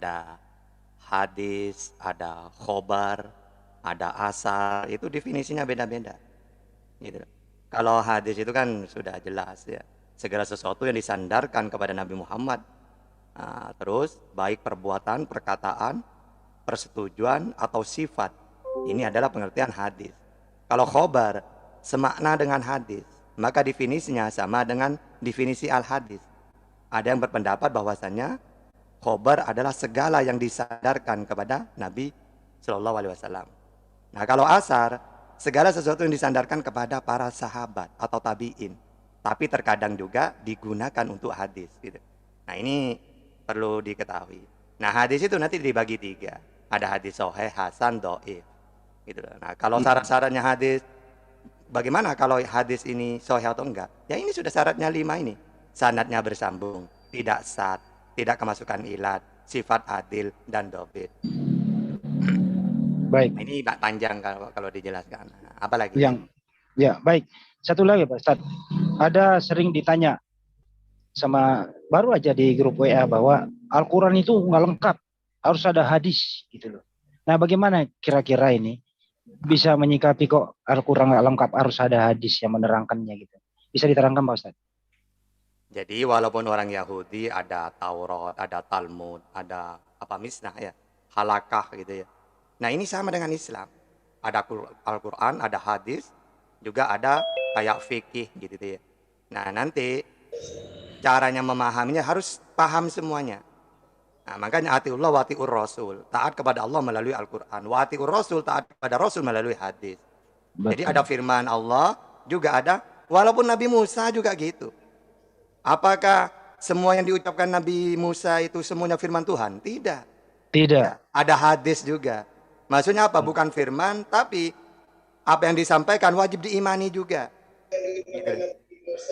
Ada hadis, ada khobar, ada asar, itu definisinya beda-beda. Gitu. Kalau hadis itu kan sudah jelas ya, segala sesuatu yang disandarkan kepada Nabi Muhammad. Nah, terus baik perbuatan, perkataan, persetujuan atau sifat. Ini adalah pengertian hadis. Kalau khobar semakna dengan hadis, maka definisinya sama dengan definisi al-hadis. Ada yang berpendapat bahwasanya khobar adalah segala yang disandarkan kepada Nabi Shallallahu Alaihi Wasallam. Nah, kalau asar, segala sesuatu yang disandarkan kepada para sahabat atau tabiin, tapi terkadang juga digunakan untuk hadis. Gitu. Nah, ini perlu diketahui. Nah, hadis itu nanti dibagi tiga. Ada hadis sahih, hasan, dhaif. Gitu. Nah, kalau syarat-syaratnya hadis, bagaimana kalau hadis ini sahih atau enggak? Ya ini sudah syaratnya 5 ini. Sanadnya bersambung, tidak sat, tidak kemasukan ilat, sifat adil, dan dobit. Baik. Ini panjang kalau dijelaskan. Apalagi? Ya, baik. Satu lagi Pak Ustadz. Ada sering ditanya sama baru aja di grup WA bahwa Al-Quran itu nggak lengkap, harus ada hadis gitu loh. Nah, bagaimana kira-kira ini bisa menyikapi kok Al-Quran nggak lengkap, harus ada hadis yang menerangkannya gitu? Bisa diterangkan Pak Ustadz? Jadi walaupun orang Yahudi ada Taurat, ada Talmud, ada apa Misnah ya, Halakah gitu ya. Nah ini sama dengan Islam. Ada Al-Quran, ada hadis, juga ada kayak fikih gitu ya. Nah nanti caranya memahaminya harus paham semuanya. Nah, makanya atiullah wa atiur rasul. Taat kepada Allah melalui Al-Quran. Wa atiur rasul, taat kepada Rasul melalui hadis. Jadi ada firman Allah, juga ada, walaupun Nabi Musa juga gitu. Apakah semua yang diucapkan Nabi Musa itu semuanya firman Tuhan? Tidak. Tidak. Ada hadis juga. Maksudnya apa? Bukan firman, tapi apa yang disampaikan wajib diimani juga. Gitu.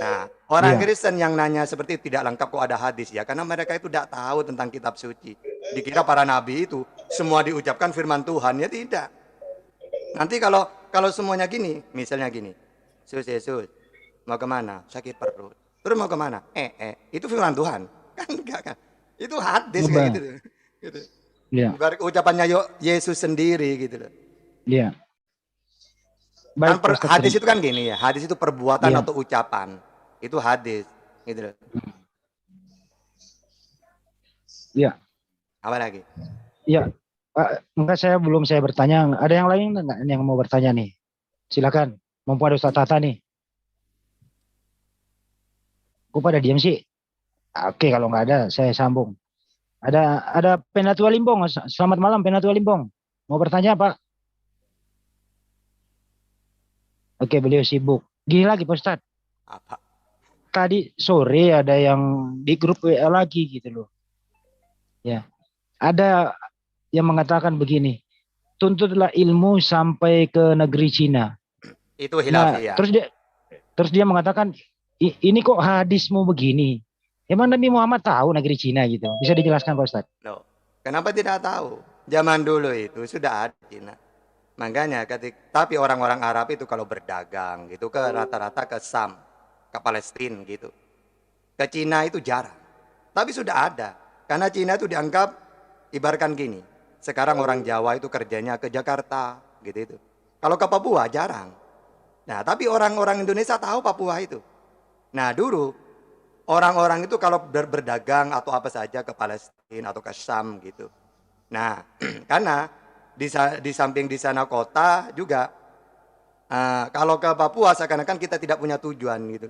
Nah, orang Kristen yang nanya seperti itu tidak lengkap kok ada hadis ya, karena mereka itu tidak tahu tentang kitab suci. Dikira para nabi itu semua diucapkan firman Tuhan, ya tidak. Nanti kalau semuanya gini, misalnya gini, Yesus, mau kemana? Sakit perut. Terus mau kemana? Itu firman Tuhan. Kan enggak kan? Itu hadis kayak gitu. Gitu. Ya. Ibarat ucapannya Yesus sendiri gitu loh. Iya. Kan hadis itu kan gini ya, hadis itu perbuatan atau ucapan. Itu hadis gitu loh. Iya. Apa lagi? Iya. Enggak, saya bertanya. Ada yang lain enggak yang mau bertanya nih? Silakan. Mumpung ada Ustaz Tata nih. Kok pada diam sih? Oke, kalau nggak ada, saya sambung. Ada Penatua Limbong. Selamat malam Penatua Limbong. Mau bertanya Pak? Oke, beliau sibuk. Gini lagi Pak Ustadz. Apa? Tadi sore ada yang di grup WA lagi gitu loh. Ya. Ada yang mengatakan begini. Tuntutlah ilmu sampai ke negeri Cina. Itu hilafiyah. Terus dia mengatakan, ini kok hadismu begini? Emang Nabi Muhammad tahu negeri Cina gitu? Bisa dijelaskan Pak Ustadz? Loh, kenapa tidak tahu? Zaman dulu itu sudah ada Cina. Makanya tapi orang-orang Arab itu kalau berdagang gitu ke rata-rata ke Sam, ke Palestina gitu. Ke Cina itu jarang. Tapi sudah ada. Karena Cina itu dianggap ibaratkan gini. Sekarang orang Jawa itu kerjanya ke Jakarta gitu itu. Kalau ke Papua jarang. Nah, tapi orang-orang Indonesia tahu Papua itu. Nah, dulu orang-orang itu kalau berdagang atau apa saja ke Palestina atau ke Syam gitu. Nah, karena di samping di sana kota juga, kalau ke Papua seakan-akan kita tidak punya tujuan gitu.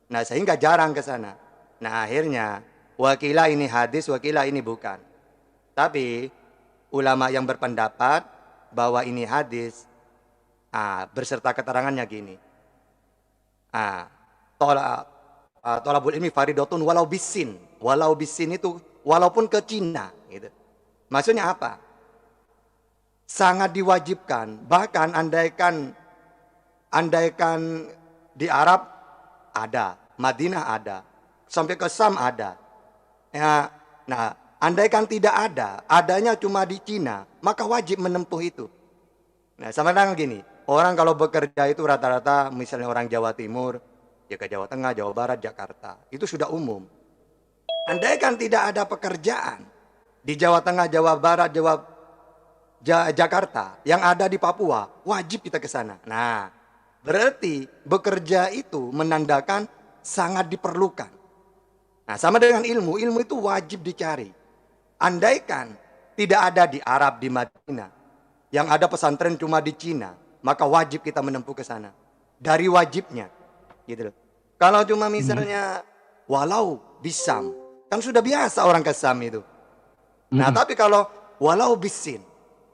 Nah, sehingga jarang ke sana. Nah, akhirnya wakilah ini hadis, wakilah ini bukan. Tapi ulama yang berpendapat bahwa ini hadis, berserta keterangannya gini. Tolabul ilmi faridotun walau bisin. Walau bisin itu walaupun ke Cina gitu. Maksudnya apa? Sangat diwajibkan. Bahkan andaikan di Arab ada, Madinah ada, sampai ke Sam ada. Ya, nah, andaikan tidak ada, adanya cuma di Cina, maka wajib menempuh itu. Nah, sama dengan gini, orang kalau bekerja itu rata-rata misalnya orang Jawa Timur, ya ke Jawa Tengah, Jawa Barat, Jakarta. Itu sudah umum. Andaikan tidak ada pekerjaan, di Jawa Tengah, Jawa Barat, Jakarta, yang ada di Papua, wajib kita ke sana. Nah, berarti bekerja itu menandakan sangat diperlukan. Nah, sama dengan ilmu, ilmu itu wajib dicari. Andaikan tidak ada di Arab, di Madinah, yang ada pesantren cuma di Cina, maka wajib kita menempuh ke sana. Dari wajibnya, gitu loh. Kalau cuma misalnya walau bisam, kan sudah biasa orang ke Sam itu. Nah, tapi kalau walau bisin,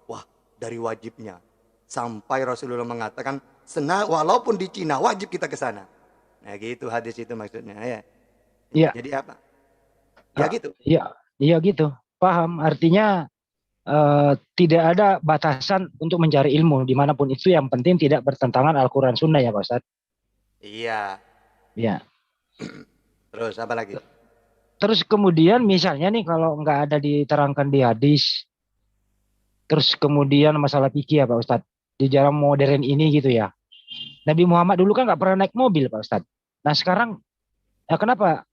wah, dari wajibnya. Sampai Rasulullah mengatakan, walaupun di Cina wajib kita ke sana. Nah, gitu hadis itu maksudnya ya. Iya. Jadi apa? Ya gitu. Iya, iya gitu. Paham. Artinya tidak ada batasan untuk mencari ilmu dimanapun itu, yang penting tidak bertentangan Al-Quran Sunnah ya Pak Ustadz. Iya. Iya. Terus apa lagi? Terus kemudian misalnya nih kalau nggak ada diterangkan di hadis, terus kemudian masalah fikih ya Pak Ustadz, di zaman modern ini gitu ya. Nabi Muhammad dulu kan nggak pernah naik mobil Pak Ustadz. Nah sekarang ya kenapa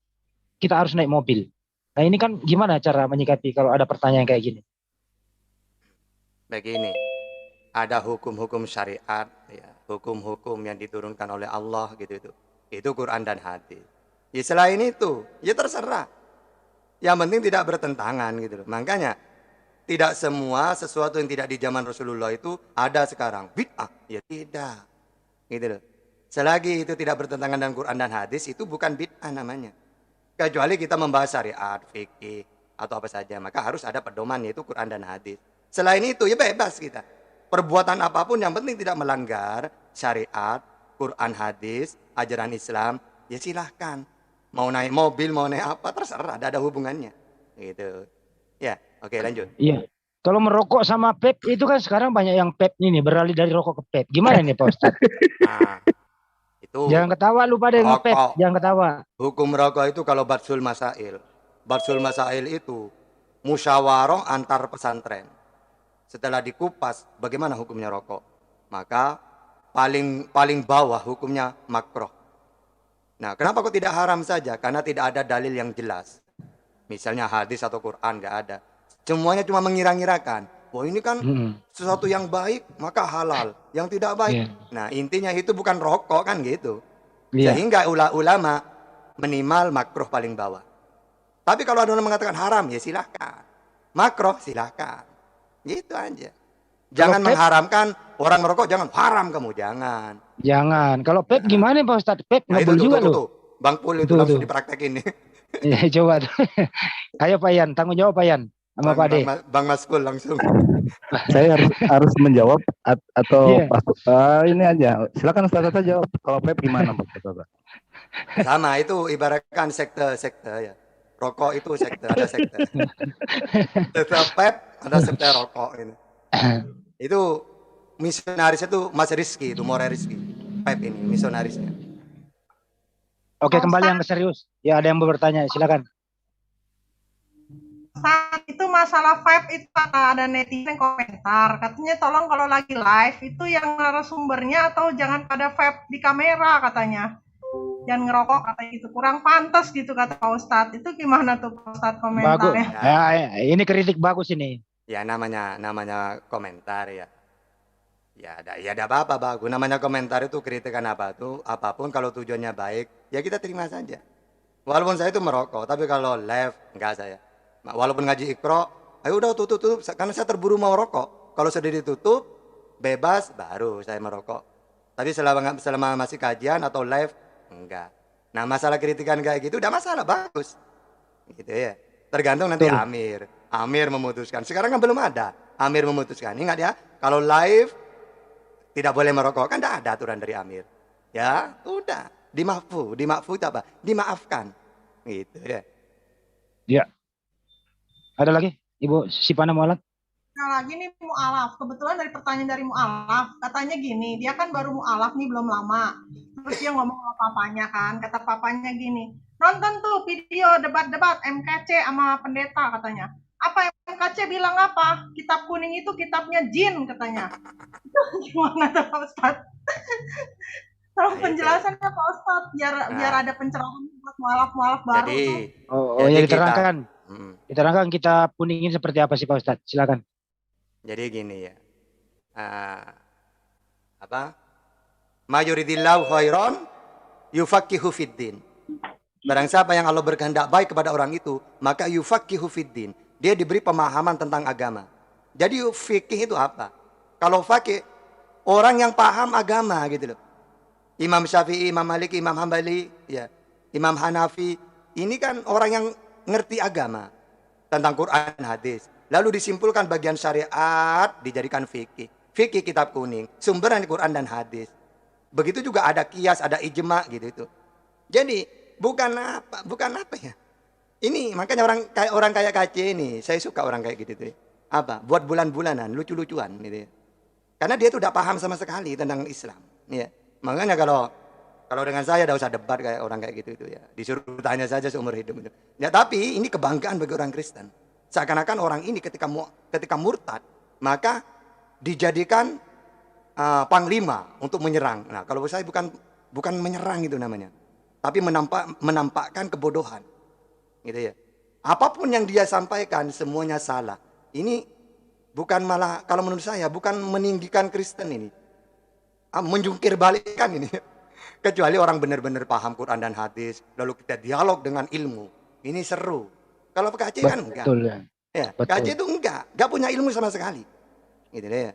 kita harus naik mobil? Nah ini kan gimana cara menyikapi kalau ada pertanyaan kayak gini? Begini, ada hukum-hukum syariat, ya, hukum-hukum yang diturunkan oleh Allah gitu itu. Itu Quran dan hadis. Ya selain itu, ya terserah. Yang penting tidak bertentangan gitu loh. Makanya tidak semua sesuatu yang tidak di zaman Rasulullah itu ada sekarang. Bid'ah, ya tidak. Gitu loh. Selagi itu tidak bertentangan dengan Quran dan hadis, itu bukan bid'ah namanya. Kecuali kita membahas syariat, fikih, atau apa saja. Maka harus ada pedoman, yaitu Quran dan hadis. Selain itu, ya bebas kita. Perbuatan apapun yang penting tidak melanggar syariat, Quran, hadis, ajaran Islam, ya silahkan. Mau naik mobil, mau naik apa, terserah, tidak ada hubungannya. Gitu. Ya, oke lanjut. Iya. Kalau merokok sama vape itu kan sekarang banyak yang vape ini beralih dari rokok ke vape. Gimana nih Pak Ustadz? Nah, itu Jangan ketawa lu pada yang vape, rokok. jangan ketawa. Hukum rokok itu kalau Batsul Masail. Batsul Masail itu musyawarah antar pesantren. Setelah dikupas bagaimana hukumnya rokok, maka paling bawah hukumnya makruh. Nah, kenapa kok tidak haram saja? Karena tidak ada dalil yang jelas. Misalnya hadis atau Quran nggak ada. Semuanya cuma mengira-ngirakan. Wah ini kan sesuatu yang baik maka halal, yang tidak baik. Nah intinya itu bukan rokok kan gitu. Sehingga ulama minimal makruh paling bawah. Tapi kalau ada orang mengatakan haram ya silahkan. Makruh silahkan. Gitu aja. Jangan mengharamkan orang merokok, jangan haram kamu, jangan. Jangan. Kalau vape gimana Pak Ustadz? Vape ngebul juga loh. Bang Pul itu langsung dipraktekin nih. Ya coba. Ayo Pak Yan, tanggung jawab Pak Yan. Sama Pak De. Bang Mas Pul langsung. Saya harus menjawab atau ini aja. Silakan Ustaz jawab. Kalau vape gimana Pak? Sama itu ibaratkan sekte ya. Rokok itu sekte, ada sekte. Sekte vape, ada sekte rokok ini. Itu misionarisnya tuh Mas Rizky, itu More Rizky. Vape ini misionarisnya. Oke, kembali yang serius. Ya ada yang bertanya, silakan. Saat itu masalah vape itu ada netizen komentar, katanya tolong kalau lagi live itu yang narasumbernya atau jangan pada vape di kamera katanya. Jangan ngerokok katanya gitu, kurang pantas gitu kata Pak Ustadz. Itu gimana tuh Pak Ustadz komentarnya? Bagus. Ya, ini kritik bagus ini. Ya namanya komentar ya. Ya ada apa-apa bagus. Namanya komentar itu kritikan apapun kalau tujuannya baik, ya kita terima saja. Walaupun saya itu merokok, tapi kalau live enggak saya. Walaupun ngaji Iqra, ayo udah tutup karena saya terburu mau rokok. Kalau sudah ditutup bebas baru saya merokok. Tapi selama masih kajian atau live enggak. Nah, masalah kritikan kayak gitu udah masalah bagus. Gitu ya. Tergantung nanti Amir memutuskan. Sekarang kan belum ada. Amir memutuskan. Ingat ya, kalau live tidak boleh merokok, kan tidak ada aturan dari Amir. Ya, udah. Dimaafkan itu apa? Dimaafkan. Gitu ya. Ya. Ada lagi? Ibu Sipana Mualaf? Nah lagi nih mu'alaf, kebetulan dari pertanyaan dari mu'alaf, katanya gini, dia kan baru mu'alaf nih belum lama, terus dia ngomong sama papanya kan, kata papanya gini, nonton tuh video debat-debat MKC sama pendeta katanya, apa MKC bilang apa, kitab kuning itu kitabnya jin katanya, itu gimana tuh Pak Ustadz? Tolong penjelasannya Pak Ustadz, biar ada pencerahan buat mu'alaf-mu'alaf baru. Jadi ya diterangkan. Diterangkan kitab kuning ini seperti apa sih Pak Ustadz? Silakan. Jadi gini ya. Ah, apa? Ma yuridillahu khairan yufaqihu fiddin. Barang siapa yang Allah berkehendak baik kepada orang itu, maka yufaqihu fiddin. Dia diberi pemahaman tentang agama. Jadi fikih itu apa? Kalau fakih, orang yang paham agama gitu loh. Imam Syafi'i, Imam Malik, Imam Hambali, ya, Imam Hanafi, ini kan orang yang ngerti agama tentang Quran dan hadis. Lalu disimpulkan bagian syariat dijadikan fikih. Fikih kitab kuning, sumberan Quran dan hadis. Begitu juga ada kias, ada ijma gitu itu. Jadi bukan apa ya? Ini makanya orang kayak KC ini, saya suka orang kayak gitu tuh. Apa? Buat bulan-bulanan, lucu-lucuan gitu ya. Karena dia tuh udah paham sama sekali tentang Islam, ya. Makanya kalau dengan saya tidak usah debat kayak orang kayak gitu itu ya. Disuruh tanya saja seumur hidup itu. Ya tapi ini kebanggaan bagi orang Kristen. Seakan-akan orang ini ketika murtad, maka dijadikan panglima untuk menyerang. Nah, kalau saya bukan menyerang itu namanya. Tapi menampakkan kebodohan. Gitu ya. Apapun yang dia sampaikan semuanya salah. Ini bukan malah kalau menurut saya bukan meninggikan Kristen ini. Menjungkir balikkan ini. Kecuali orang benar-benar paham Quran dan hadis, lalu kita dialog dengan ilmu. Ini seru. Kalau PKC kan enggak. Betul ya. Ya, PKC itu enggak punya ilmu sama sekali. Gitu deh.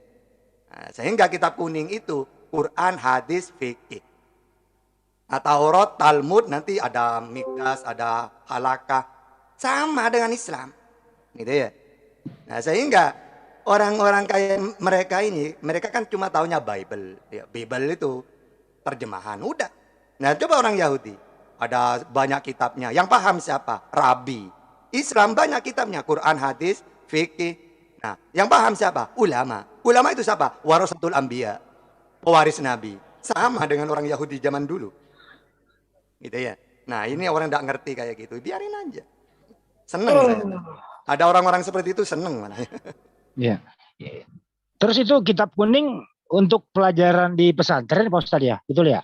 Nah, sehingga kitab kuning itu Quran, hadis, fikih. Taurat, Talmud, nanti ada Mikdas, ada Halakah. Sama dengan Islam. Gitu ya. Nah, sehingga orang-orang kayak mereka ini, mereka kan cuma taunya Bible. Ya, Bible itu terjemahan, udah. Nah, coba orang Yahudi. Ada banyak kitabnya. Yang paham siapa? Rabi. Islam banyak kitabnya. Quran, hadis, fikih. Nah, yang paham siapa? Ulama. Ulama itu siapa? Warasatul Anbiya. Pewaris Nabi. Sama dengan orang Yahudi zaman dulu. Gitu ya. Nah, ini orang tidak ngerti kayak gitu. Biarin aja. Seneng saya. Ada orang-orang seperti itu seneng mana. Ya. Terus itu kitab kuning untuk pelajaran di pesantren Pak Ustadz ya? Betul ya?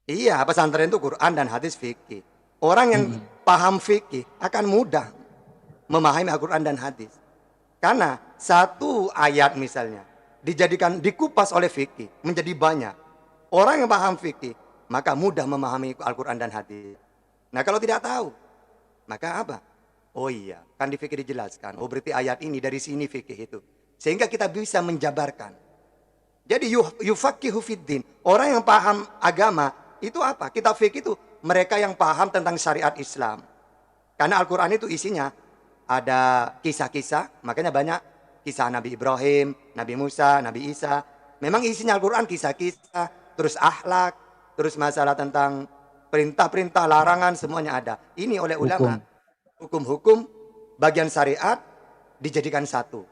Iya, pesantren itu Quran dan hadis fikih. Orang yang paham fikih akan mudah memahami Al-Quran dan hadis. Karena satu ayat misalnya dikupas oleh fikih menjadi banyak. Orang yang paham fikih maka mudah memahami Al-Quran dan hadis. Nah, kalau tidak tahu, maka apa? Oh iya, kan di fikih dijelaskan. Oh berarti ayat ini dari sini fikih itu. Sehingga kita bisa menjabarkan. Jadi yufaqihu fiddin. Orang yang paham agama itu apa? Kitab fikih itu mereka yang paham tentang syariat Islam. Karena Al-Quran itu isinya ada kisah-kisah. Makanya banyak kisah Nabi Ibrahim, Nabi Musa, Nabi Isa. Memang isinya Al-Quran kisah-kisah. Terus akhlak. Terus masalah tentang perintah-perintah, larangan semuanya ada. Ini oleh ulama. Hukum-hukum bagian syariat dijadikan satu.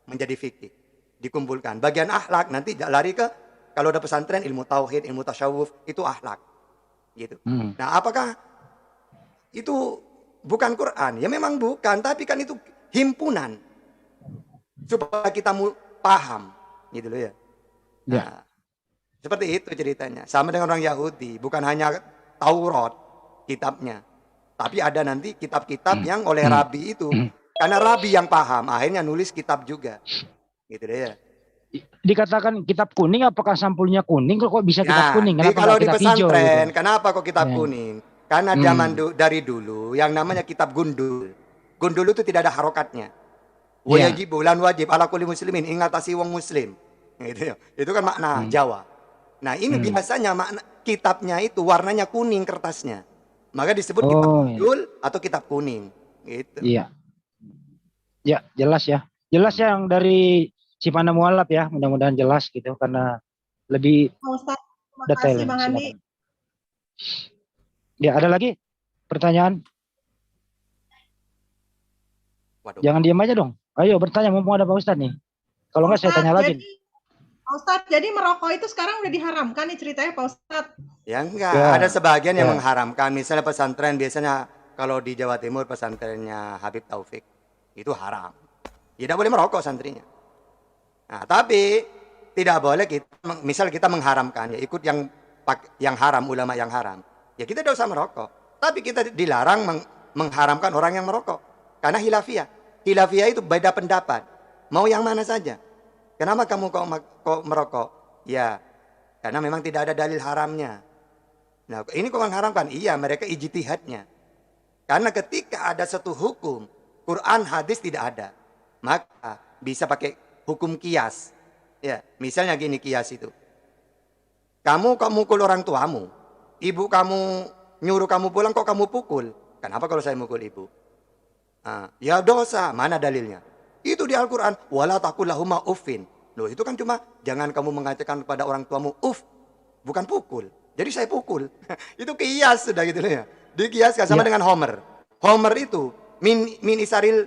Menjadi fikih. Dikumpulkan. Bagian akhlak nanti lari ke kalau ada pesantren ilmu tauhid, ilmu tasyawuf itu akhlak. Gitu. Nah, apakah itu bukan Quran? Ya memang bukan, tapi kan itu himpunan supaya kita paham, gitu loh ya. Nah, seperti itu ceritanya. Sama dengan orang Yahudi, bukan hanya Taurat kitabnya, tapi ada nanti kitab-kitab yang oleh rabi itu. Karena rabi yang paham, akhirnya nulis kitab juga. Gitu deh ya. Dikatakan kitab kuning, apakah sampulnya kuning? Kok bisa kitab kuning? Kenapa kalau di kitab hijau, pesantren, gitu? kenapa kok kitab kuning? Karena zaman dari dulu yang namanya kitab gundul. Gundul itu tidak ada harokatnya. Wajib bulan wajib ala kulli muslimin ingatasi wong muslim. Gitu ya. Itu kan makna Jawa. Nah, ini biasanya makna kitabnya itu warnanya kuning kertasnya. Maka disebut kitab gundul atau kitab kuning. Gitu. Iya. Ya, jelas ya. Jelas yang dari Cipana Mualaf ya, mudah-mudahan jelas gitu karena lebih detail. Terima kasih Bang Andi. Ya, ada lagi pertanyaan? Waduh. Jangan diam aja dong. Ayo bertanya, mumpung ada Pak Ustadz nih. Kalau enggak saya tanya lagi. Pak Ustadz, jadi merokok itu sekarang udah diharamkan nih ceritanya Pak Ustadz? Ya enggak, ada sebagian yang mengharamkan. Misalnya pesantren biasanya kalau di Jawa Timur pesantrennya Habib Taufik itu haram. Tidak boleh merokok santrinya. Nah, tapi tidak boleh misal kita mengharamkan ya ikut yang haram, ulama yang haram. Ya kita tidak usah merokok. Tapi kita dilarang mengharamkan orang yang merokok. Karena hilafiyah. Hilafiyah itu beda pendapat. Mau yang mana saja. Kenapa kamu kok merokok? Ya, karena memang tidak ada dalil haramnya. Nah, ini kok mengharamkan? Iya, mereka ijtihadnya. Karena ketika ada satu hukum, Quran, hadis tidak ada. Maka bisa pakai hukum kias. Ya, misalnya gini kias itu. Kamu kok mukul orang tuamu? Ibu kamu nyuruh kamu pulang kok kamu pukul? Kenapa kalau saya mukul ibu? Ya dosa, mana dalilnya? Itu di Al-Quran. Wala taqul lahuma uffin. Loh, itu kan cuma jangan kamu mengatakan kepada orang tuamu uff, bukan pukul. Jadi saya pukul. Itu kias sudah gitu ya. Dikiaskan sama dengan Homer. Homer itu min isaril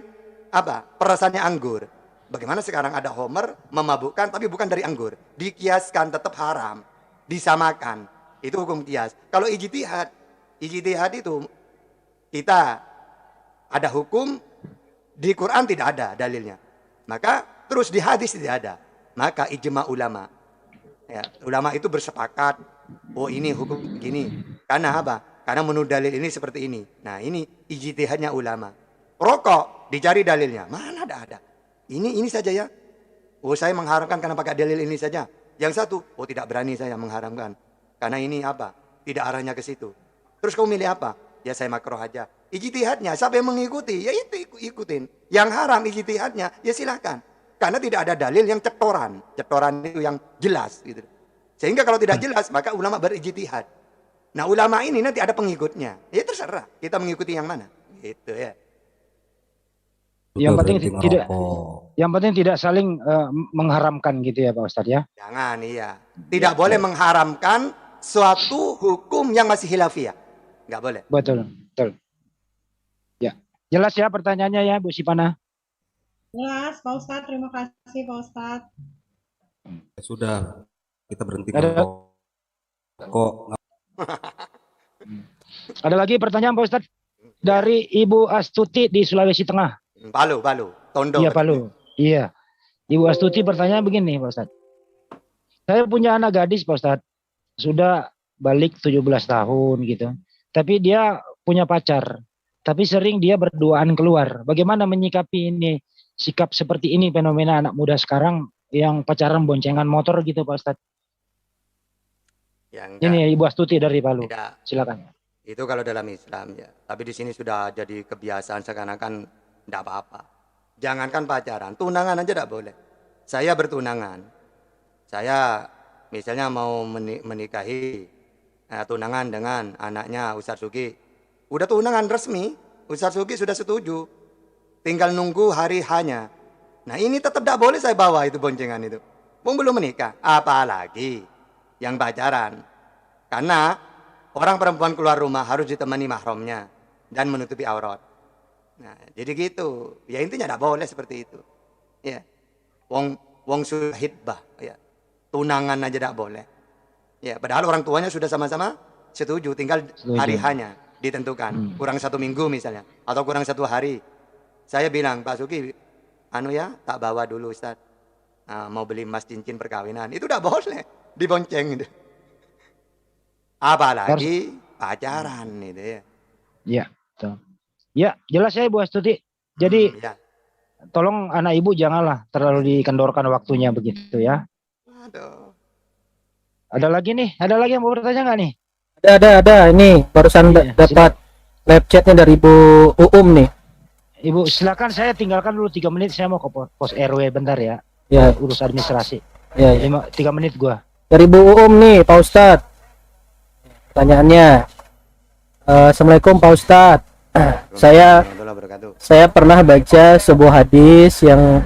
apa? Perasannya anggur. Bagaimana sekarang ada Homer memabukkan tapi bukan dari anggur. Dikiaskan tetap haram. Disamakan. Itu hukum kias. Kalau ijtihad itu kita ada hukum di Quran tidak ada dalilnya. Maka terus di hadis tidak ada. Maka ijma ulama. Ya, ulama itu bersepakat, oh ini hukum gini. Karena apa? Karena menurut dalil ini seperti ini. Nah, ini ijtihadnya ulama. Rokok dicari dalilnya. Mana ada. Ini saja ya. Oh, saya mengharamkan karena pakai dalil ini saja. Yang satu, oh tidak berani saya mengharamkan. Karena ini apa? Tidak arahnya ke situ. Terus kamu milih apa? Ya saya makruh aja. Ijtihadnya, siapa yang mengikuti? Ya itu ikutin. Yang haram ijtihadnya, ya silakan. Karena tidak ada dalil yang cetoran. Cetoran itu yang jelas. Gitu. Sehingga kalau tidak jelas, maka ulama berijtihad. Nah ulama ini nanti ada pengikutnya. Ya terserah. Kita mengikuti yang mana. Gitu ya. Yang penting tidak saling mengharamkan gitu ya Pak Ustadz ya. Jangan, iya. Tidak boleh mengharamkan suatu hukum yang masih khilafiyah. Nggak boleh. Betul. Ya, jelas ya pertanyaannya ya Bu Sipana. Jelas, Pak Ustadz. Terima kasih, Pak Ustadz. Sudah, kita berhenti kok. Ada lagi pertanyaan Pak Ustadz dari Ibu Astuti di Sulawesi Tengah. Palu, Tondo. Iya, Palu. Iya. Ibu Astuti pertanyaan begini, Pak Ustadz. Saya punya anak gadis, Pak Ustadz. Sudah balik 17 tahun gitu. Tapi dia punya pacar. Tapi sering dia berduaan keluar. Bagaimana menyikapi ini? Sikap seperti ini fenomena anak muda sekarang yang pacaran boncengan motor gitu Pak Ustadz. Ini Ibu Astuti dari Palu. Tidak. Silakan. Itu kalau dalam Islam ya. Tapi di sini sudah jadi kebiasaan seakan-akan tidak apa-apa. Jangankan pacaran, tunangan aja tidak boleh. Saya bertunangan. Saya misalnya mau menikahi tunangan dengan anaknya Ustadz Sugi. Udah tunangan resmi, Ustadz Sugi sudah setuju. Tinggal nunggu hari hanya. Nah ini tetap tidak boleh saya bawa itu boncengan itu. Belum menikah. Apalagi yang pacaran. Karena orang perempuan keluar rumah harus ditemani mahramnya. Dan menutupi aurat. Nah jadi gitu. Ya intinya tidak boleh seperti itu. Ya. Wong sudah hitbah. Ya. Tunangan aja tidak boleh. Ya. Padahal orang tuanya sudah sama-sama setuju. Tinggal hari hanya ditentukan. Kurang 1 minggu misalnya. Atau kurang 1 hari. Saya bilang, Pak Sugi, tak bawa dulu Ustaz. Mau beli emas cincin perkawinan. Itu udah boleh. Dibonceng gitu. Apalagi pacaran gitu ya. Iya, betul. Ya, jelas ya Ibu Astuti. Jadi, tolong anak ibu janganlah terlalu dikendorkan waktunya begitu ya. Aduh. Ada lagi yang mau bertanya nggak nih? Ada. Ini barusan dapat live chatnya dari Ibu Uum nih. Ibu silakan, saya tinggalkan dulu 3 menit, saya mau ke pos RW bentar ya. Ya. Urus administrasi. Ya. 3 menit gua. Dari Bu Uum nih, Pak Ustadz. Pertanyaannya. Assalamualaikum Pak Ustadz. Saya pernah baca sebuah hadis yang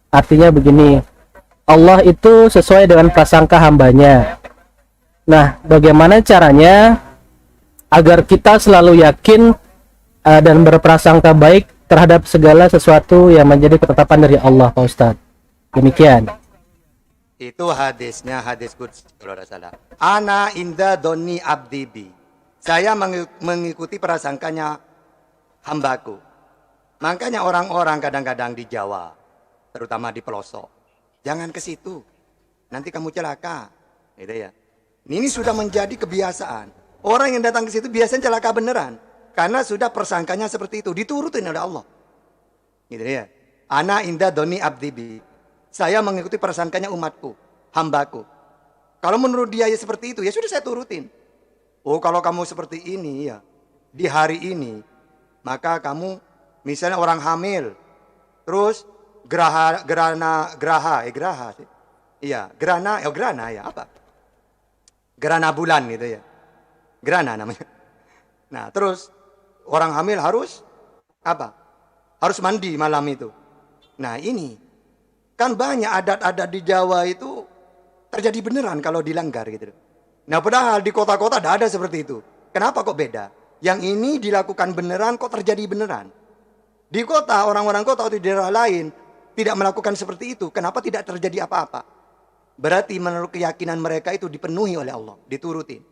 artinya begini. Allah itu sesuai dengan prasangka hambanya. Nah, bagaimana caranya agar kita selalu yakin dan berprasangka baik terhadap segala sesuatu yang menjadi ketetapan dari Allah, Pak Ustadz. Demikian. Itu hadisnya, hadis qudsi kalau tidak salah. Ana inda doni abdibi. Saya mengikuti prasangkanya hambaku. Makanya orang-orang kadang-kadang di Jawa, terutama di pelosok, jangan ke situ. Nanti kamu celaka. Gitu ya. Ini sudah menjadi kebiasaan. Orang yang datang ke situ biasanya celaka beneran. Karena sudah persangkanya seperti itu, diturutin oleh Allah. Gitu ya. Ana inda doni abdibi. Saya mengikuti persangkanya umatku, hambaku. Kalau menurut dia ya seperti itu, ya sudah saya turutin. Oh, kalau kamu seperti ini ya, di hari ini, maka kamu misalnya orang hamil, terus gerhana sih. Iya, gerhana ya apa? Gerhana bulan gitu ya. Gerhana namanya. Nah, terus orang hamil harus apa? Harus mandi malam itu. Nah, ini kan banyak adat-adat di Jawa itu terjadi beneran kalau dilanggar gitu. Nah, padahal di kota-kota tidak ada seperti itu. Kenapa kok beda? Yang ini dilakukan beneran kok terjadi beneran. Di kota, orang-orang kota atau di daerah lain tidak melakukan seperti itu. Kenapa tidak terjadi apa-apa? Berarti menurut keyakinan mereka itu dipenuhi oleh Allah, diturutin.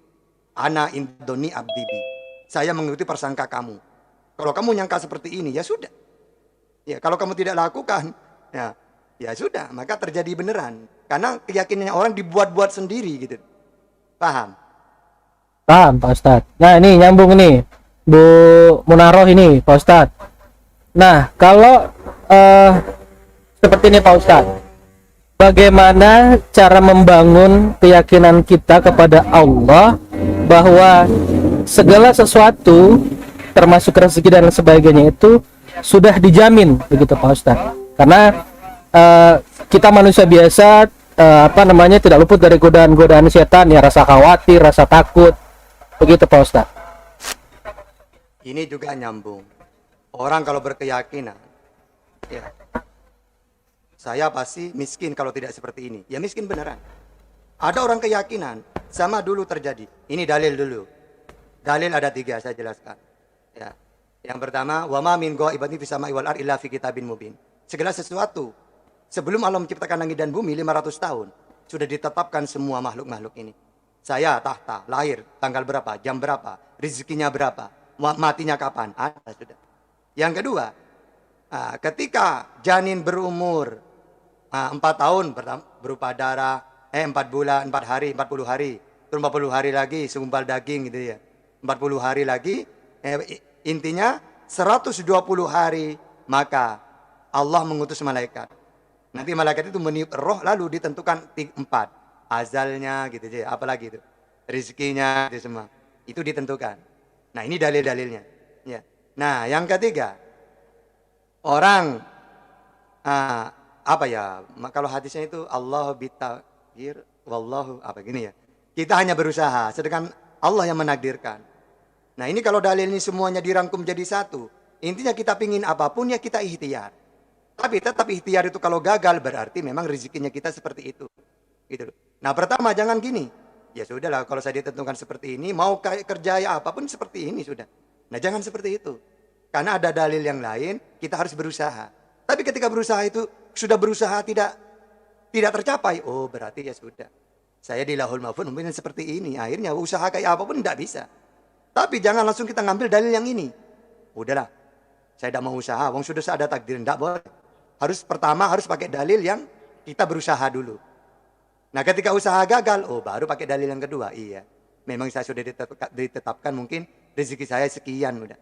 Ana indoni abdibi. Saya mengikuti persangka kamu. Kalau kamu nyangka seperti ini, ya sudah. Ya, kalau kamu tidak lakukan, ya sudah, maka terjadi beneran. Karena keyakinannya orang dibuat-buat sendiri gitu. Paham? Paham, Pak Ustadz. Nah, ini nyambung nih, Bu Munaroh ini, Pak Ustadz. Nah, kalau seperti ini, Pak Ustadz, bagaimana cara membangun keyakinan kita kepada Allah bahwa segala sesuatu, termasuk rezeki dan sebagainya itu sudah dijamin, begitu Pak Ustadz? Karena kita manusia biasa tidak luput dari godaan-godaan setan, ya rasa khawatir, rasa takut, begitu Pak Ustadz. Ini juga nyambung. Orang kalau berkeyakinan, ya, saya pasti miskin kalau tidak seperti ini. Ya miskin beneran. Ada orang keyakinan, sama dulu terjadi. Ini dalil dulu. Dalil ada 3, saya jelaskan. Ya. Yang pertama, wa ma min ghaibatin fis sama'i wal ardi illa fi kitabin mubin. Segala sesuatu sebelum Allah menciptakan langit dan bumi 500 tahun sudah ditetapkan semua makhluk-makhluk ini. Saya tahta, lahir tanggal berapa, jam berapa, rezekinya berapa, matinya kapan, ada sudah. Yang kedua, ketika janin berumur 4 tahun berupa darah, 4 bulan, 4 hari, 40 hari, terus 40 hari lagi segumpal daging gitu ya. 40 hari lagi, intinya 120 hari maka Allah mengutus malaikat. Nanti malaikat itu meniup roh lalu ditentukan 4 azalnya gitu aja, apalagi itu rezekinya itu semua itu ditentukan. Nah, ini dalil-dalilnya. Ya. Nah, yang ketiga, orang kalau hadisnya itu Allah bitaqdir wallahu gini ya. Kita hanya berusaha, sedangkan Allah yang menakdirkan. Nah, ini kalau dalil ini semuanya dirangkum jadi satu, intinya kita pingin apapun ya kita ikhtiar. Tapi tetap ikhtiar itu kalau gagal berarti memang rezekinya kita seperti itu. Gitu. Nah, pertama jangan gini. Ya sudahlah, kalau saya ditentukan seperti ini, mau kerja ya apapun seperti ini sudah. Nah, jangan seperti itu. Karena ada dalil yang lain, kita harus berusaha. Tapi ketika berusaha itu sudah berusaha tidak tercapai, oh berarti ya sudah. Saya di lahul mahfuz mungkin seperti ini. Akhirnya usaha kayak apapun tidak bisa. Tapi jangan langsung kita ngambil dalil yang ini. Udahlah, saya tidak mau usaha, wong sudah ada takdir, tidak boleh. Pertama harus pakai dalil yang kita berusaha dulu. Nah, ketika usaha gagal, oh baru pakai dalil yang kedua. Iya, memang saya sudah ditetapkan mungkin rezeki saya sekian udah.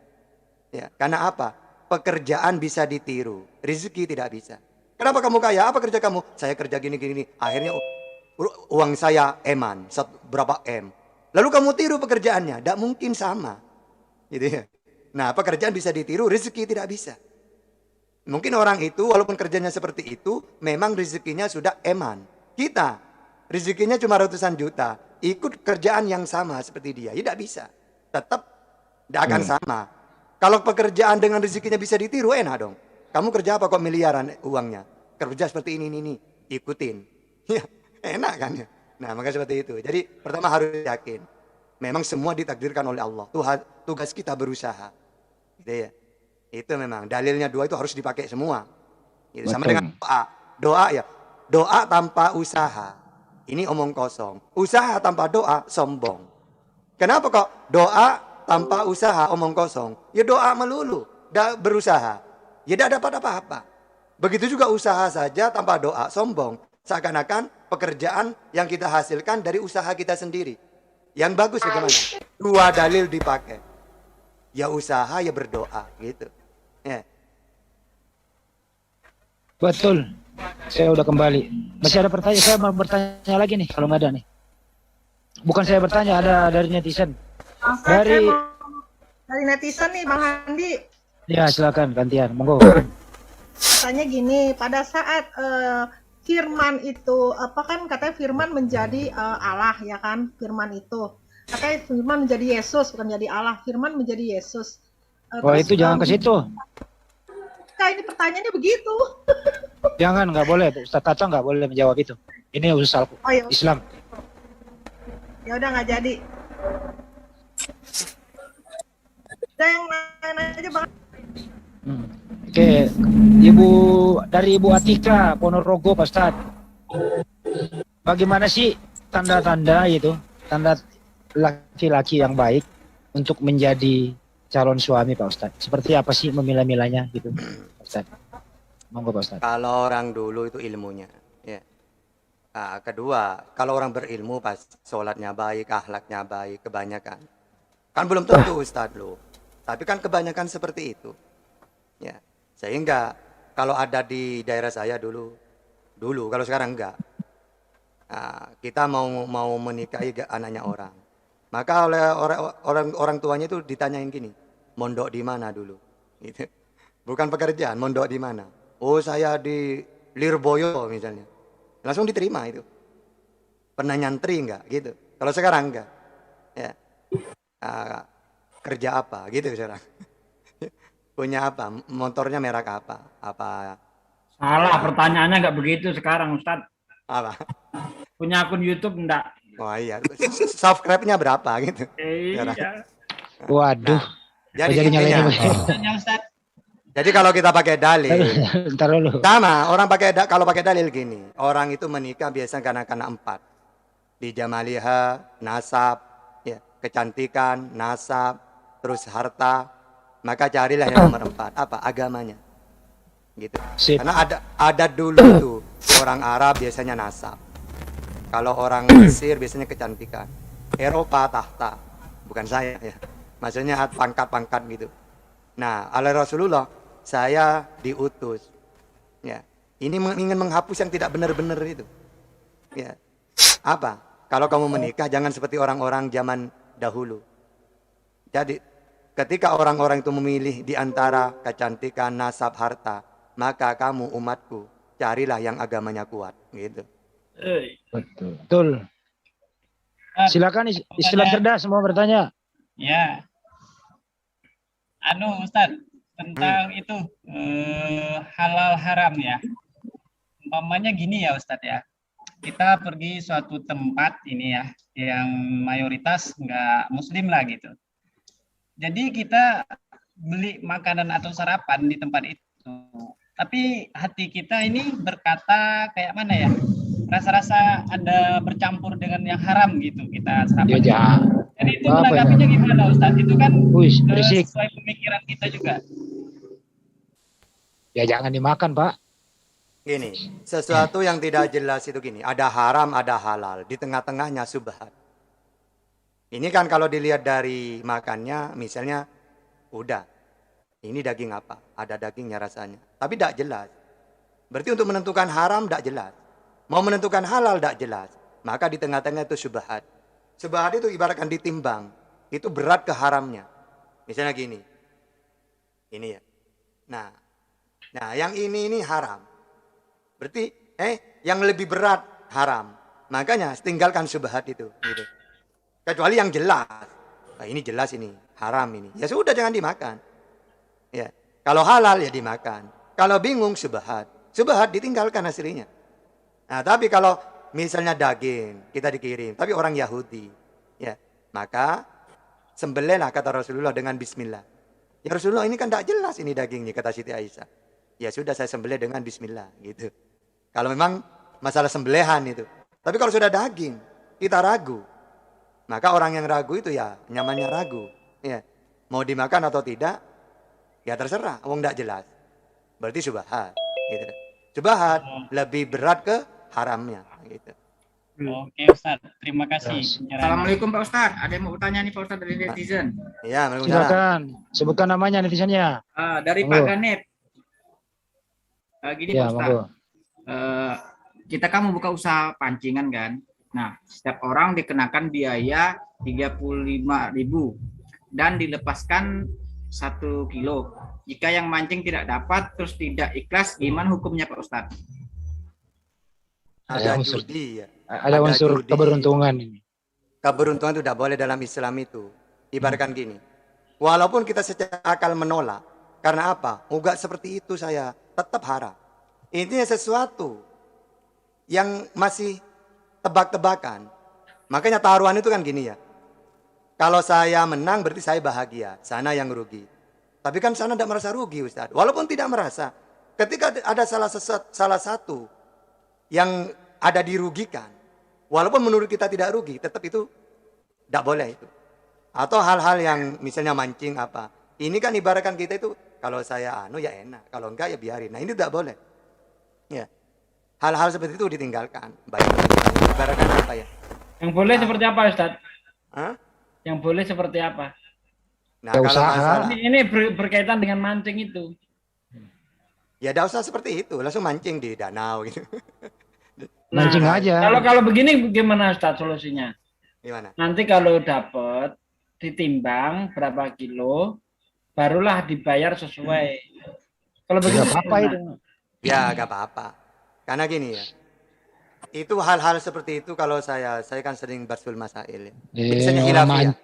Ya, karena apa? Pekerjaan bisa ditiru, rezeki tidak bisa. Kenapa kamu kaya? Apa kerja kamu? Saya kerja gini. Akhirnya uang saya eman, berapa M. Lalu kamu tiru pekerjaannya, tidak mungkin sama. Gitu ya. Nah, pekerjaan bisa ditiru, rezeki tidak bisa. Mungkin orang itu walaupun kerjanya seperti itu, memang rezekinya sudah eman. Kita, rezekinya cuma ratusan juta, ikut kerjaan yang sama seperti dia, tidak bisa. Tetap tidak akan sama. Kalau pekerjaan dengan rezekinya bisa ditiru, enak dong. Kamu kerja apa kok miliaran uangnya? Kerja seperti ini, ikutin. Ya, enak kan ya. Nah, maka seperti itu. Jadi pertama harus yakin. Memang semua ditakdirkan oleh Allah. Tugas kita berusaha. Gitu ya. Itu memang dalilnya 2 itu harus dipakai semua. Gitu. Sama dengan doa. Doa ya. Doa tanpa usaha. Ini omong kosong. Usaha tanpa doa sombong. Kenapa kok doa tanpa usaha omong kosong? Ya doa melulu. Tidak berusaha. Ya tidak dapat apa-apa. Begitu juga usaha saja tanpa doa sombong. Seakan-akan pekerjaan yang kita hasilkan dari usaha kita sendiri. Yang bagus bagaimana? 2 dalil dipakai. Ya usaha, ya berdoa gitu. Ya. Betul. Saya udah kembali. Masih ada pertanyaan? Saya mau bertanya lagi nih kalau nggak ada nih. Bukan saya bertanya, ada dari netizen. Dari netizen nih Bang Handi. Ya silakan gantian, monggo. Katanya gini, pada saat Firman itu apa kan katanya Firman menjadi Allah ya kan? Firman itu katanya Firman menjadi Yesus, bukan jadi Allah. Firman menjadi Yesus. Oh itu jangan ke situ. Ini pertanyaannya begitu. Jangan, nggak boleh. Ustaz Tata nggak boleh menjawab itu. Ini usul Islam. Ya udah nggak jadi. Udah yang lain aja Bang. Oke, Ibu Atika Ponorogo, Pak Ustaz. Bagaimana sih tanda-tanda itu, tanda laki-laki yang baik untuk menjadi calon suami, Pak Ustaz? Seperti apa sih memilah-milahnya gitu, Pak Ustaz? Monggo, Pak Ustaz. Kalau orang dulu itu ilmunya, ya. Nah, kedua, kalau orang berilmu pas sholatnya baik, akhlaknya baik, kebanyakan. Kan belum tentu Ustaz loh. Tapi kan kebanyakan seperti itu. Ya. Sehingga kalau ada di daerah saya dulu kalau sekarang enggak. Nah, kita mau menikahi anaknya orang. Maka oleh orang tuanya itu ditanyain gini, mondok di mana dulu? Gitu. Bukan pekerjaan, mondok di mana? Oh, saya di Lirboyo misalnya. Langsung diterima itu. Pernah nyantri enggak gitu. Kalau sekarang enggak. Ya. Kerja apa gitu sekarang. Punya apa? Motornya merek apa? Apa? Salah, pertanyaannya nggak begitu sekarang, Ustadz. Apa? Punya akun YouTube enggak? Oh iya. Subscribe-nya berapa gitu? Iya. Waduh. Nah, jadi intinya, jadi kalau kita pakai dalil, sama orang kalau pakai dalil gini, orang itu menikah biasanya karena 4. Bijamaliha, nasab, ya, kecantikan, nasab, terus harta. Maka carilah yang nomor 4, apa? Agamanya. Gitu. Karena ada dulu tuh orang Arab biasanya nasab. Kalau orang Mesir biasanya kecantikan. Eropa tahta. Bukan saya ya. Maksudnya pangkat-pangkat gitu. Nah, oleh Rasulullah saya diutus. Ya. Ini ingin menghapus yang tidak benar-benar itu. Ya. Apa? Kalau kamu menikah jangan seperti orang-orang zaman dahulu. Jadi ketika orang-orang itu memilih di antara kecantikan, nasab, harta, maka kamu umatku carilah yang agamanya kuat, gitu. Betul. Silakan Islam cerdas semua bertanya. Ya. Ustaz, tentang itu halal haram ya. Umpamanya gini ya Ustaz ya. Kita pergi suatu tempat ini ya yang mayoritas nggak muslim lah gitu. Jadi kita beli makanan atau sarapan di tempat itu. Tapi hati kita ini berkata kayak mana ya? Rasa-rasa ada bercampur dengan yang haram gitu kita sarapan. Ya, jadi itu menanggapinya gimana Ustaz? Itu kan sesuai pemikiran kita juga. Ya jangan dimakan Pak. Gini, sesuatu yang tidak jelas itu gini. Ada haram, ada halal. Di tengah-tengahnya subhat. Ini kan kalau dilihat dari makannya, misalnya, udah, ini daging apa? Ada dagingnya rasanya. Tapi tidak jelas. Berarti untuk menentukan haram tidak jelas. Mau menentukan halal tidak jelas. Maka di tengah-tengah itu subhat. Subhat itu ibaratkan ditimbang. Itu berat ke haramnya. Misalnya gini. Ini ya. Nah yang ini haram. Berarti, yang lebih berat haram. Makanya tinggalkan subhat itu. Gitu. Kecuali yang jelas. Nah, ini jelas ini, haram ini. Ya sudah jangan dimakan. Ya. Kalau halal ya dimakan. Kalau bingung subhat. Subhat ditinggalkan aslinya. Nah, tapi kalau misalnya daging kita dikirim, tapi orang Yahudi, ya, maka sembelihlah kata Rasulullah dengan bismillah. Ya Rasulullah ini kan tidak jelas ini dagingnya kata Siti Aisyah. Ya sudah saya sembelih dengan bismillah gitu. Kalau memang masalah sembelihan itu. Tapi kalau sudah daging, kita ragu. Maka orang yang ragu itu ya nyamannya ragu. Ya. Mau dimakan atau tidak, ya terserah. Wong tidak jelas. Berarti subhat. Gitu. Subhat lebih berat ke haramnya. Gitu. Oke Ustadz, terima kasih. Assalamualaikum Pak Ustadz. Ada yang mau bertanya nih Pak Ustadz dari netizen. Iya, Waalaikumsalam. Silakan, sebutkan namanya netizennya. Dari Monggo. Pak Ganep. Gini Ya, Pak Ustadz. monggo. Kita kan membuka usaha pancingan kan. Nah, setiap orang dikenakan biaya 35.000 dan dilepaskan 1 kilo. Jika yang mancing tidak dapat terus tidak ikhlas, gimana hukumnya Pak Ustadz? Ada unsur. judi ya. Ada unsur judi. keberuntungan ini. Keberuntungan itu tidak boleh dalam Islam itu. Ibaratkan gini. Walaupun kita secara akal menolak. Karena apa? Enggak seperti itu saya. Tetap haram. Intinya sesuatu yang masih tebak-tebakan. Makanya taruhan itu kan gini ya. Kalau saya menang berarti saya bahagia. Sana yang rugi. Tapi kan sana tidak merasa rugi Ustaz. Walaupun tidak merasa. Ketika ada salah satu yang ada dirugikan. Walaupun menurut kita tidak rugi. Tetap itu tidak boleh itu. Atau hal-hal yang misalnya mancing apa. Ini kan ibaratkan kita itu. Kalau saya ya enak. Kalau enggak ya biarin. Nah ini tidak boleh. Ya. Hal-hal seperti itu ditinggalkan. Baik. Ibaratkan apa ya. Yang boleh seperti apa Ustadz? Hah? Yang boleh seperti apa? Nah, Ya, kalau usaha. masalah, Ini berkaitan dengan mancing itu. ya tidak usah seperti itu, langsung mancing di danau gitu. Mancing aja. Kalau begini gimana Ustadz solusinya? Gimana? Nanti kalau dapat ditimbang berapa kilo, barulah dibayar sesuai. Kalau begini Nggak apa-apa itu. Ya gak apa-apa. Karena gini ya. Itu hal-hal seperti itu kalau saya kan sering barsul masail ya. Biasanya hilafiyah.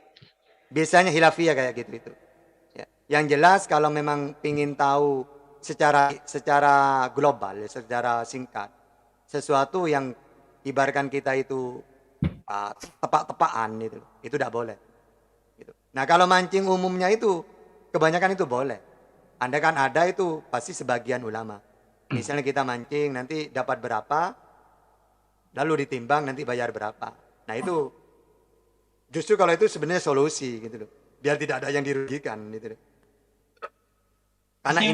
Biasanya hilafiyah kayak gitu itu. Ya. Yang jelas kalau memang pingin tahu secara global, ya, secara singkat, sesuatu yang ibaratkan kita itu tepak-tepaan itu tidak boleh. Gitu. Nah kalau mancing umumnya itu kebanyakan itu boleh. Anda kan ada itu pasti sebagian ulama. Misalnya kita mancing nanti dapat berapa, lalu ditimbang nanti bayar berapa. Nah itu justru kalau itu sebenarnya solusi gitu loh. Biar tidak ada yang dirugikan gitu loh. Karena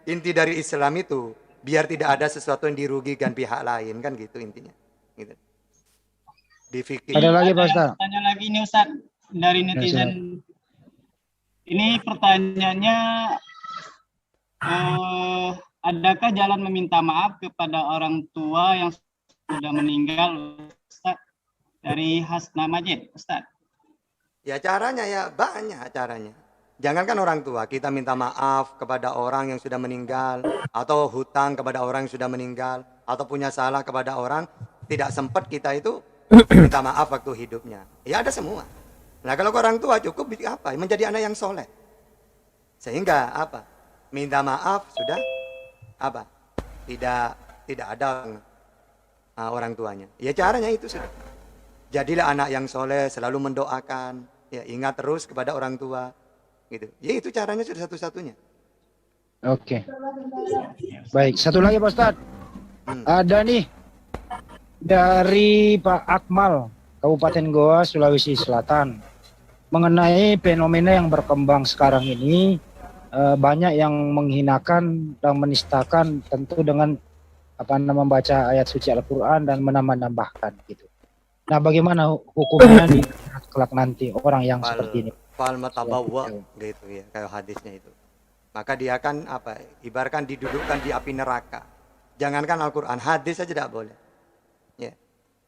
inti dari Islam itu biar tidak ada sesuatu yang dirugikan pihak lain kan gitu intinya. Gitu. Di fikih. Ada lagi Pak Ustaz? Tanya lagi nih Ustaz dari netizen. Ini pertanyaannya, adakah jalan meminta maaf kepada orang tua yang sudah meninggal Ustaz? Dari Hasna Majid Ustaz. Ya caranya ya banyak caranya. Jangankan orang tua, kita minta maaf kepada orang yang sudah meninggal, atau hutang kepada orang yang sudah meninggal, atau punya salah kepada orang, tidak sempat kita itu minta maaf waktu hidupnya. Ya ada semua. Nah kalau orang tua cukup apa? Menjadi anak yang soleh. Sehingga apa? Minta maaf sudah apa? Tidak ada orang tuanya. Ya caranya itu sudah. Jadilah anak yang soleh, selalu mendoakan, ya ingat terus kepada orang tua. Gitu. Ya itu caranya sudah satu-satunya. Oke. Baik, satu lagi Pak Ustadz. Ada nih dari Pak Akmal, Kabupaten Goa, Sulawesi Selatan. Mengenai fenomena yang berkembang sekarang ini, banyak yang menghinakan dan menistakan tentu dengan membaca ayat suci Al-Quran dan menambah-nambahkan gitu. Nah, bagaimana hukumnya di kelak nanti orang yang seperti ini? Fal matabawa gitu ya, kayak hadisnya itu. Maka dia akan ibaratkan didudukkan di api neraka. Jangankan Al-Quran, hadis saja tidak boleh. Ya.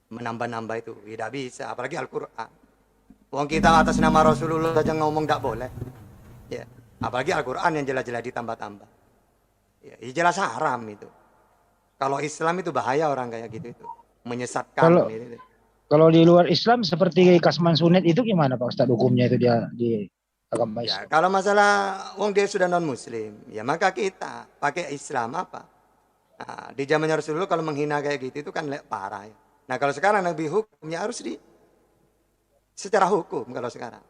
Menambah-nambah itu tidak bisa, apalagi Al-Quran. Wong kita atas nama Rasulullah saja ngomong tidak boleh. Ya. Apalagi Al-Quran yang jelas-jelas ditambah-tambah. Ya, jelas haram itu. Kalau Islam itu bahaya orang kayak gitu itu. Menyesatkan gitu. Kalau di luar Islam seperti Kasman Sunet itu gimana Pak Ustadz hukumnya itu dia di agama Islam? Ya, kalau masalah wong dia sudah non muslim, ya maka kita pakai Islam apa? Nah, di zamannya Rasulullah kalau menghina kayak gitu itu kan parah ya. Nah, kalau sekarang Nabi hukumnya harus secara hukum kalau sekarang.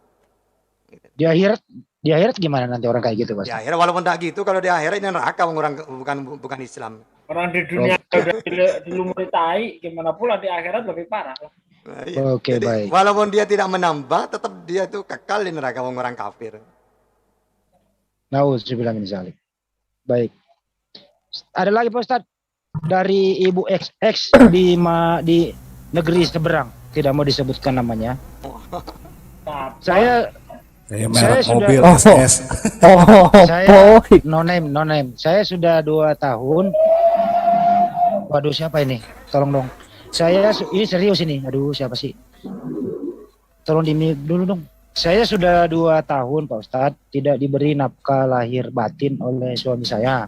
Gitu. Di akhirat gimana nanti orang kayak gitu Pak? Di akhirat walaupun tak gitu, kalau di akhirat ini neraka orang bukan Islam. Orang di dunia udah dilumuri tai, gimana pula di akhirat lebih parah. Nah, iya. Oke, jadi, baik. walaupun dia tidak menambah, tetap dia itu kekal di neraka orang kafir. Nauzubillah min dzalik. Baik. Ada lagi Pak Ustadz dari Ibu XX di negeri seberang, tidak mau disebutkan namanya. Saya merek sudah mobil SS. saya no name. Saya sudah 2 tahun. Waduh, siapa ini? Tolong dong. Ini serius ini. Aduh, siapa sih? Tolong di-mute dulu dong. Saya sudah 2 tahun Pak Ustadz tidak diberi nafkah lahir batin oleh suami saya.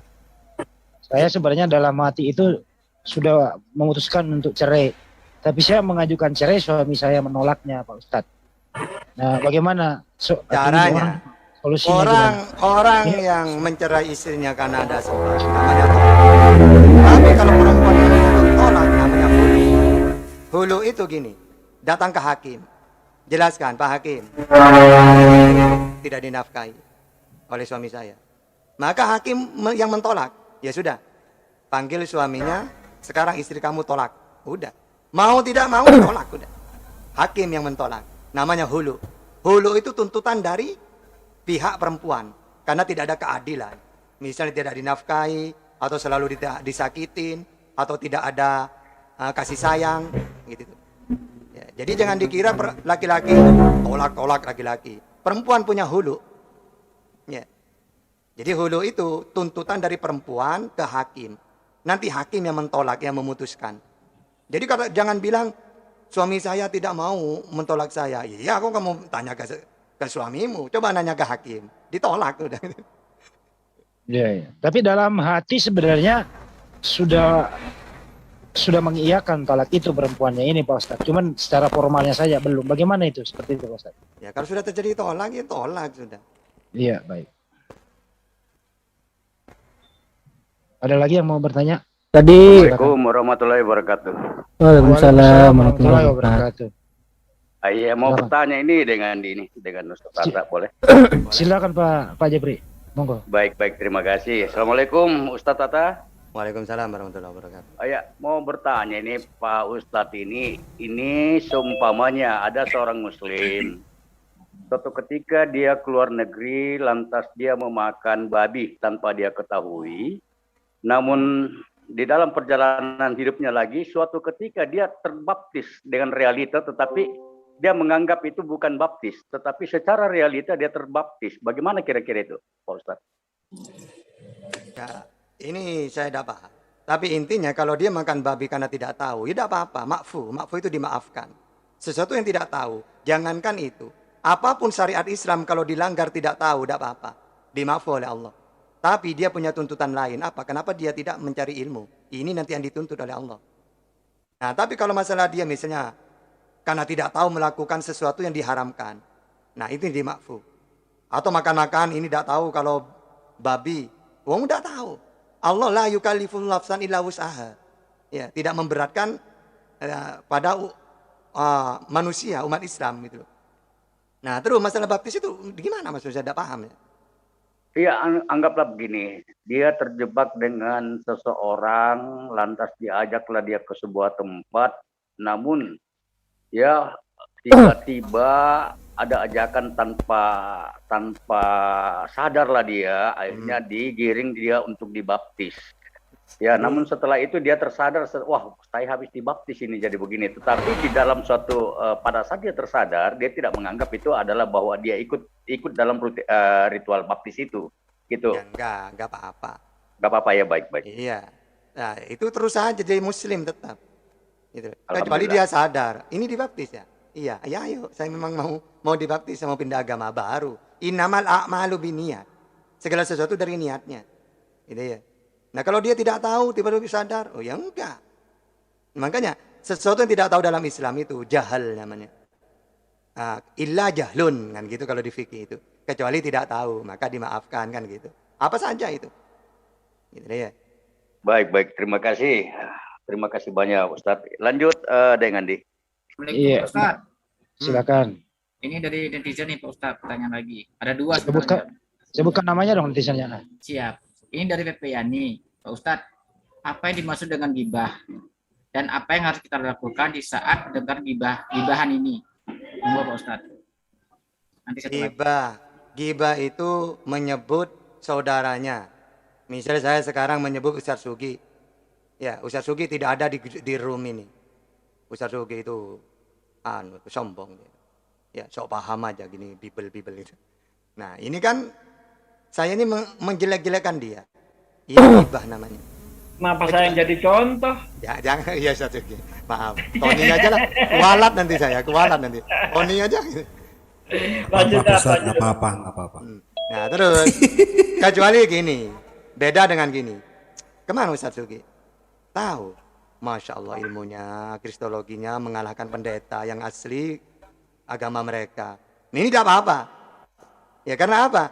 Saya sebenarnya dalam hati itu sudah memutuskan untuk cerai. Tapi saya mengajukan cerai, suami saya menolaknya Pak Ustadz. Nah, bagaimana caranya? Orang yang mencerai istrinya karena ada sebab namanya tolak. Tapi kalau perempuan tolak namanya hulu. Hulu itu gini, datang ke hakim. Jelaskan, Pak Hakim, tidak dinafkahi oleh suami saya. Maka hakim yang mentolak, ya sudah, panggil suaminya, sekarang istri kamu tolak. Udah, mau tidak mau tolak, udah. Hakim yang mentolak, namanya hulu. Hulu itu tuntutan dari pihak perempuan, karena tidak ada keadilan. Misalnya tidak dinafkahi, atau selalu disakitin, atau tidak ada kasih sayang, gitu. Jadi jangan dikira laki-laki tolak laki-laki. Perempuan punya hulu. Ya. Jadi hulu itu tuntutan dari perempuan ke hakim. Nanti hakim yang mentolak, yang memutuskan. Jadi jangan bilang suami saya tidak mau mentolak saya. Iya, aku kamu tanya ke suamimu. Coba nanya ke hakim. Ditolak udah. Ya. Tapi dalam hati sebenarnya sudah mengiyakan talak itu perempuannya ini Pak Ustadz. Cuman secara formalnya saja belum. Bagaimana itu? Seperti itu Pak Ustadz. Ya kalau sudah terjadi tolak, ya tolak sudah. Iya, baik. Ada lagi yang mau bertanya? Tadi. Assalamualaikum warahmatullahi wabarakatuh. Waalaikumsalam warahmatullahi wabarakatuh. Iya, mau bertanya ini dengan Ustaz Tata, boleh? Silakan Pak Jepri. Monggo. Baik, terima kasih. Assalamualaikum Ustaz Tata. Waalaikumsalam warahmatullahi wabarakatuh. Mau bertanya ini Pak Ustadz ini seumpamanya ada seorang muslim. Suatu ketika dia keluar negeri lantas dia memakan babi tanpa dia ketahui. Namun di dalam perjalanan hidupnya lagi suatu ketika dia terbaptis dengan realita tetapi dia menganggap itu bukan baptis. Tetapi secara realita dia terbaptis. Bagaimana kira-kira itu Pak Ustadz? Ya. Ini saya tidak paham. Tapi intinya kalau dia makan babi karena tidak tahu, ya tidak apa-apa. Makfu itu dimaafkan. Sesuatu yang tidak tahu, jangankan itu. Apapun syariat Islam kalau dilanggar tidak tahu, tidak apa-apa. Dimaafkan oleh Allah. Tapi dia punya tuntutan lain. Apa? Kenapa dia tidak mencari ilmu? Ini nanti yang dituntut oleh Allah. Nah, tapi kalau masalah dia misalnya karena tidak tahu melakukan sesuatu yang diharamkan. Nah, itu dimaafkan. Atau makan-makan ini tidak tahu kalau babi. Wong tidak tahu. Allah la yukallifu nafsan illa wus'aha. Ya, tidak memberatkan pada manusia, umat Islam gitu. Nah, terus masalah baptis itu gimana Mas? Saya tidak paham ya. Iya, anggaplah begini. Dia terjebak dengan seseorang, lantas diajaklah dia ke sebuah tempat, namun ya tiba-tiba ada ajakan tanpa sadarlah dia, akhirnya digiring dia untuk dibaptis. Ya, namun setelah itu dia tersadar, wah saya habis dibaptis ini jadi begini. Tetapi di dalam suatu pada saat dia tersadar, dia tidak menganggap itu adalah bahwa dia ikut dalam ritual baptis itu, gitu. Ya, enggak apa-apa. Enggak apa-apa ya, baik-baik. Iya. Nah, itu terus saja jadi muslim tetap. Gitu. Kecuali dia sadar, ini dibaptis ya. Iya, ayo, saya memang mau dibaptis, mau pindah agama baru. Innamal a'malu binniyat. Segala sesuatu dari niatnya. Gitu ya. Nah, kalau dia tidak tahu, tiba-tiba sadar, oh ya enggak. Makanya, sesuatu yang tidak tahu dalam Islam itu jahal namanya. Illa jahlun, kan gitu kalau di fikih itu. Kecuali tidak tahu, maka dimaafkan, kan gitu. Apa saja itu. Gitu ya. Baik, terima kasih. Terima kasih banyak Ustadz. Lanjut dengan Di. Assalamualaikum Pak Ustadz. Silakan. Ini dari netizen nih Pak Ustadz, pertanyaan lagi. Ada 2 Sebutkan namanya dong netizennya. Siap. Ini dari PP Yani. Pak Ustadz, apa yang dimaksud dengan gibah? Dan apa yang harus kita lakukan di saat mendengar gibahan ini? Monggo Pak Ustadz. Nanti satu lagi. Gibah itu menyebut saudaranya. Misalnya saya sekarang menyebut Ustaz Sugi. Ya, Ustaz Sugi tidak ada di room ini. Ustaz Sugi itu sombong. Ya, sok paham aja gini bibel-bibel itu. Nah, ini kan saya ini menjelek-jelekan dia. Ini gibah namanya. Kenapa saya yang jadi contoh? Ya, jangan ya Ustaz Sugi. Maaf. Tony aja lah. Kualat nanti saya, kualat nanti. Tony aja gitu. Lanjut, Ustaz, nggak apa-apa. Nah, terus kecuali gini. Beda dengan gini. Kemana Ustaz Sugi? Tahu. Masya Allah ilmunya, kristologinya mengalahkan pendeta yang asli agama mereka. Ini tidak apa-apa. Ya karena apa?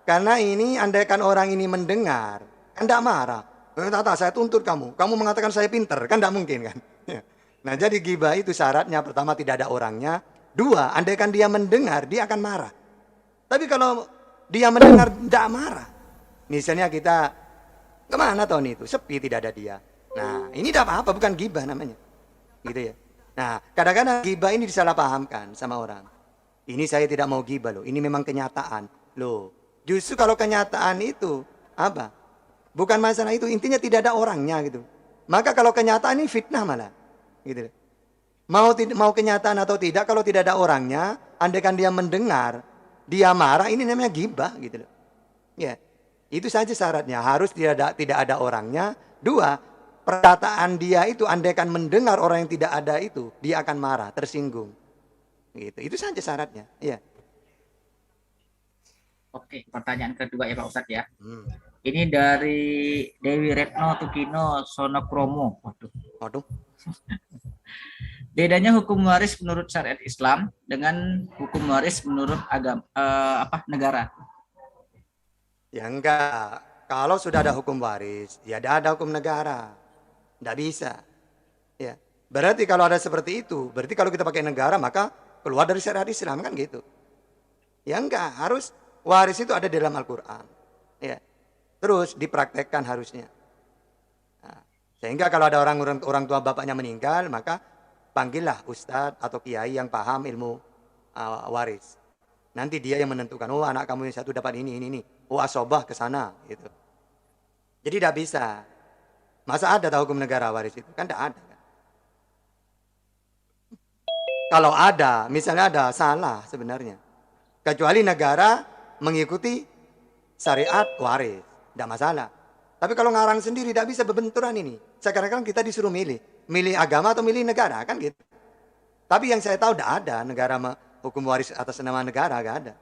Karena ini andaikan orang ini mendengar, kan tidak marah. Tata, saya tuntut kamu. Kamu mengatakan saya pinter, kan tidak mungkin kan? Nah jadi gibah itu syaratnya pertama tidak ada orangnya. Dua, andaikan dia mendengar, dia akan marah. Tapi kalau dia mendengar tidak marah. Misalnya kita, kemana Tony itu? Sepi, tidak ada dia. Nah, ini tidak apa-apa, bukan gibah namanya. Gitu ya. Nah, kadang-kadang gibah ini disalahpahamkan sama orang. Ini saya tidak mau gibah loh, ini memang kenyataan. Loh, justru kalau kenyataan itu, apa? Bukan masalah itu, intinya tidak ada orangnya gitu. Maka kalau kenyataan ini fitnah malah. Gitu. Mau kenyataan atau tidak, kalau tidak ada orangnya, andaikan dia mendengar, dia marah, ini namanya gibah gitu loh. Ya, itu saja syaratnya, harus tidak ada orangnya. Dua, perkataan dia itu andaikan mendengar orang yang tidak ada itu, dia akan marah, tersinggung. Gitu. Itu saja syaratnya. Iya. Oke, pertanyaan kedua ya Pak Ustadz ya. Ini dari Dewi Retno Tukino Sonokromo. Waduh. Bedanya hukum waris menurut syariat Islam dengan hukum waris menurut agama negara? Ya enggak. Kalau sudah ada hukum waris, ya ada hukum negara. Tidak bisa. Ya. Berarti kalau ada seperti itu, berarti kalau kita pakai negara maka keluar dari syariat Islam kan gitu. Ya enggak, harus waris itu ada di dalam Al-Qur'an. Ya. Terus dipraktekkan harusnya. Nah, sehingga kalau ada orang tua bapaknya meninggal, maka panggillah ustadz atau kiai yang paham ilmu waris. Nanti dia yang menentukan, oh anak kamu yang satu dapat ini. Oh asobah ke sana gitu. Jadi tidak bisa. Masa ada hukum negara waris itu? Kan tidak ada. Kan? Kalau ada, misalnya ada, salah sebenarnya. Kecuali negara mengikuti syariat waris. Tidak masalah. Tapi kalau ngarang sendiri tidak bisa berbenturan ini. Sekarang kan kita disuruh milih. Milih agama atau milih negara kan gitu. Tapi yang saya tahu tidak ada negara hukum waris atas nama negara, tidak ada.